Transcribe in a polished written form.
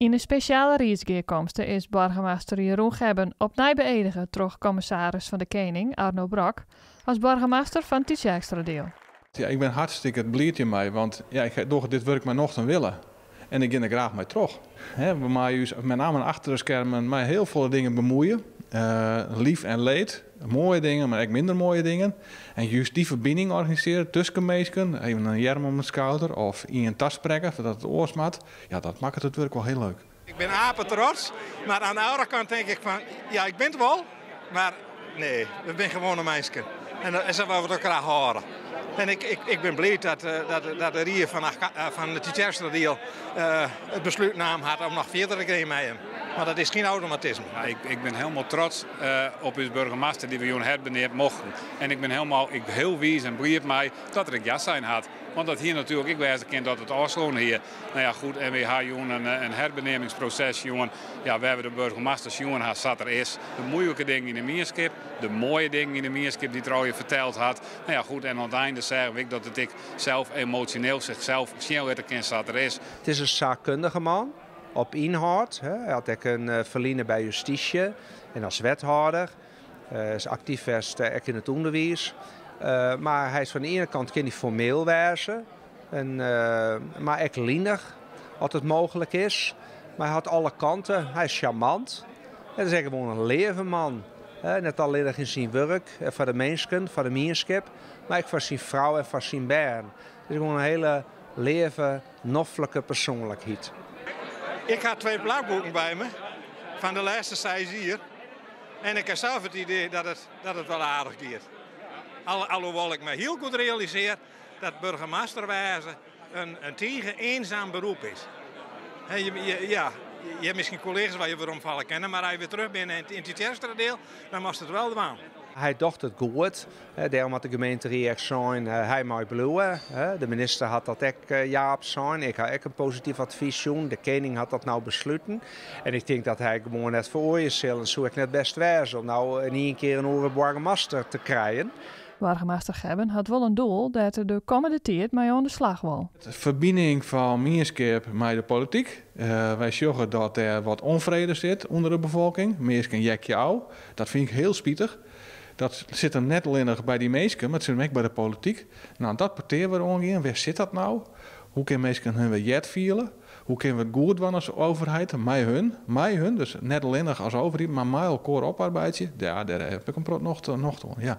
In een speciale reisgeerkomsten is burgemeester Jeroen Gebben opnieuw beëdigen door commissaris van de Koning, Arno Brok, als burgemeester van het Tjextradeel. Ja, ik ben hartstikke blij in mij, want ja, ik doe dit werk maar nog te willen. En ik ga er graag mee terug. We maken met name achter de schermen met heel veel dingen bemoeien. Lief en leed. Mooie dingen, maar ook minder mooie dingen. En juist die verbinding organiseren tussen mensen. Even een jerm om de schouder of in een tas spreken, zodat het oorsmat. Ja, dat maakt het werk wel heel leuk. Ik ben apen trots, maar aan de andere kant denk ik van, ja, ik ben het wel. Maar nee, we zijn gewoon een meisje. En dat willen we toch graag horen. En ik ben blij dat de Rie van het Tjextradeel het besluit nam had om nog verder te gaan met hem. Maar dat is geen automatisme. Ja, ik ben helemaal trots op uw burgemeester die we hier herbeneerd mochten. En ik ben heel wies en blij op mij dat er een jas zijn had. Want dat hier natuurlijk, ik wijs kind dat het afsloten hier. Nou ja, goed, en we hebben een herbenemingsproces, jongen. Ja, we hebben de burgemeesters, jongen, zat er is. De moeilijke dingen in de Mierskip, de mooie dingen in de Mierskip die Trouwje verteld had. Nou ja, goed, en aan het einde zeggen ik dat het ik zelf emotioneel zichzelf snel weer de zat er is. Het is een zaakkundige man. Op inhoud. Hij had ook een verliezen bij justitie en als wethouder. Is actief in het onderwijs. Maar hij is van de ene kant kan hij formeel wijzen. Maar ook lienig, als het mogelijk is. Maar hij had alle kanten. Hij is charmant. En dat is gewoon een levenman. Net alleen in zijn werk, voor de mensen, voor de Mierskip. Maar ook voor zijn vrouw en voor zijn bern. Het is gewoon een hele leven, noffelijke persoonlijkheid. Ik had 2 plakboeken bij me, van de laatste 6 hier. En ik heb zelf het idee dat het wel aardig gaat. Alhoewel ik me heel goed realiseer dat burgemeesterwijze een tegen eenzaam beroep is. Je hebt misschien collega's waar je weer omvallen kennen, maar als je weer terug bent in het Tjextradeel, dan moest het wel doen. Hij dacht het goed, daarom had de gemeente reageerd zijn, hij mag bloeien. De minister had dat ook ja op zijn. Ik had ook een positief advies doen. De koning had dat nou besloten. En ik denk dat hij gewoon net voor oorje zal en zo ik net best wijs om nou in één keer een oren burgemeester te krijgen. Burgemeester Gebben had wel een doel dat er de komende tijd mee aan de slag wil. De verbinding van Mierskip met de politiek. Wij zorgen dat er wat onvrede zit onder de bevolking. Mensen jekje ouw. Dat vind ik heel spietig. Dat zit hem net alleen bij die mensen, maar het zit hem ook bij de politiek. Nou, dat parteren we ongeveer. Waar zit dat nou? Hoe kunnen mensen hun weer jet vielen? Hoe kunnen we het goed doen als overheid? Mij hun. Dus net alleen als overheid, maar mij elkaar oparbeidje. Ja, daar heb ik hem nog te doen. Ja.